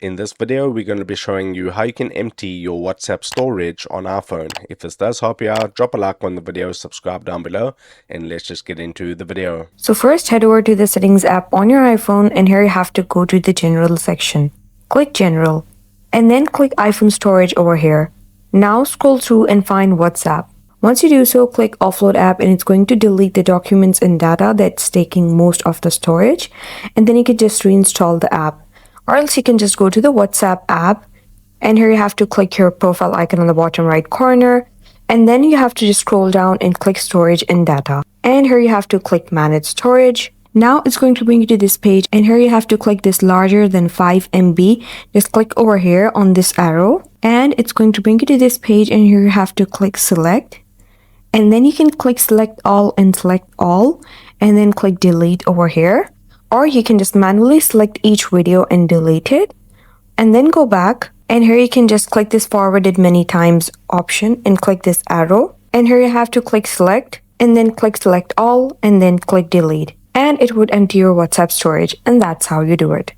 In this video, we're going to be showing you how you can empty your WhatsApp storage on our phone. If this does help you out, drop a like on the video, subscribe down below, and let's just get into the video. So first head over to the settings app on your iPhone, and here you have to go to the general section. Click general and then click iPhone storage over here. Now scroll through and find WhatsApp. Once you do so, click offload app and it's going to delete the documents and data that's taking most of the storage, and then you can just reinstall the app. Or else you can just go to the WhatsApp app, and here you have to click your profile icon on the bottom right corner, and then you have to just scroll down and click storage and data. And here you have to click manage storage. Now it's going to bring you to this page, and here you have to click this larger than 5 MB. Just click over here on this arrow and it's going to bring you to this page, and here you have to click select. And then you can click select all and select all, and then click delete over here. Or you can just manually select each video and delete it, and then go back. And here you can just click this forwarded many times option and click this arrow. And here you have to click select and then click select all and then click delete. And it would empty your WhatsApp storage, and that's how you do it.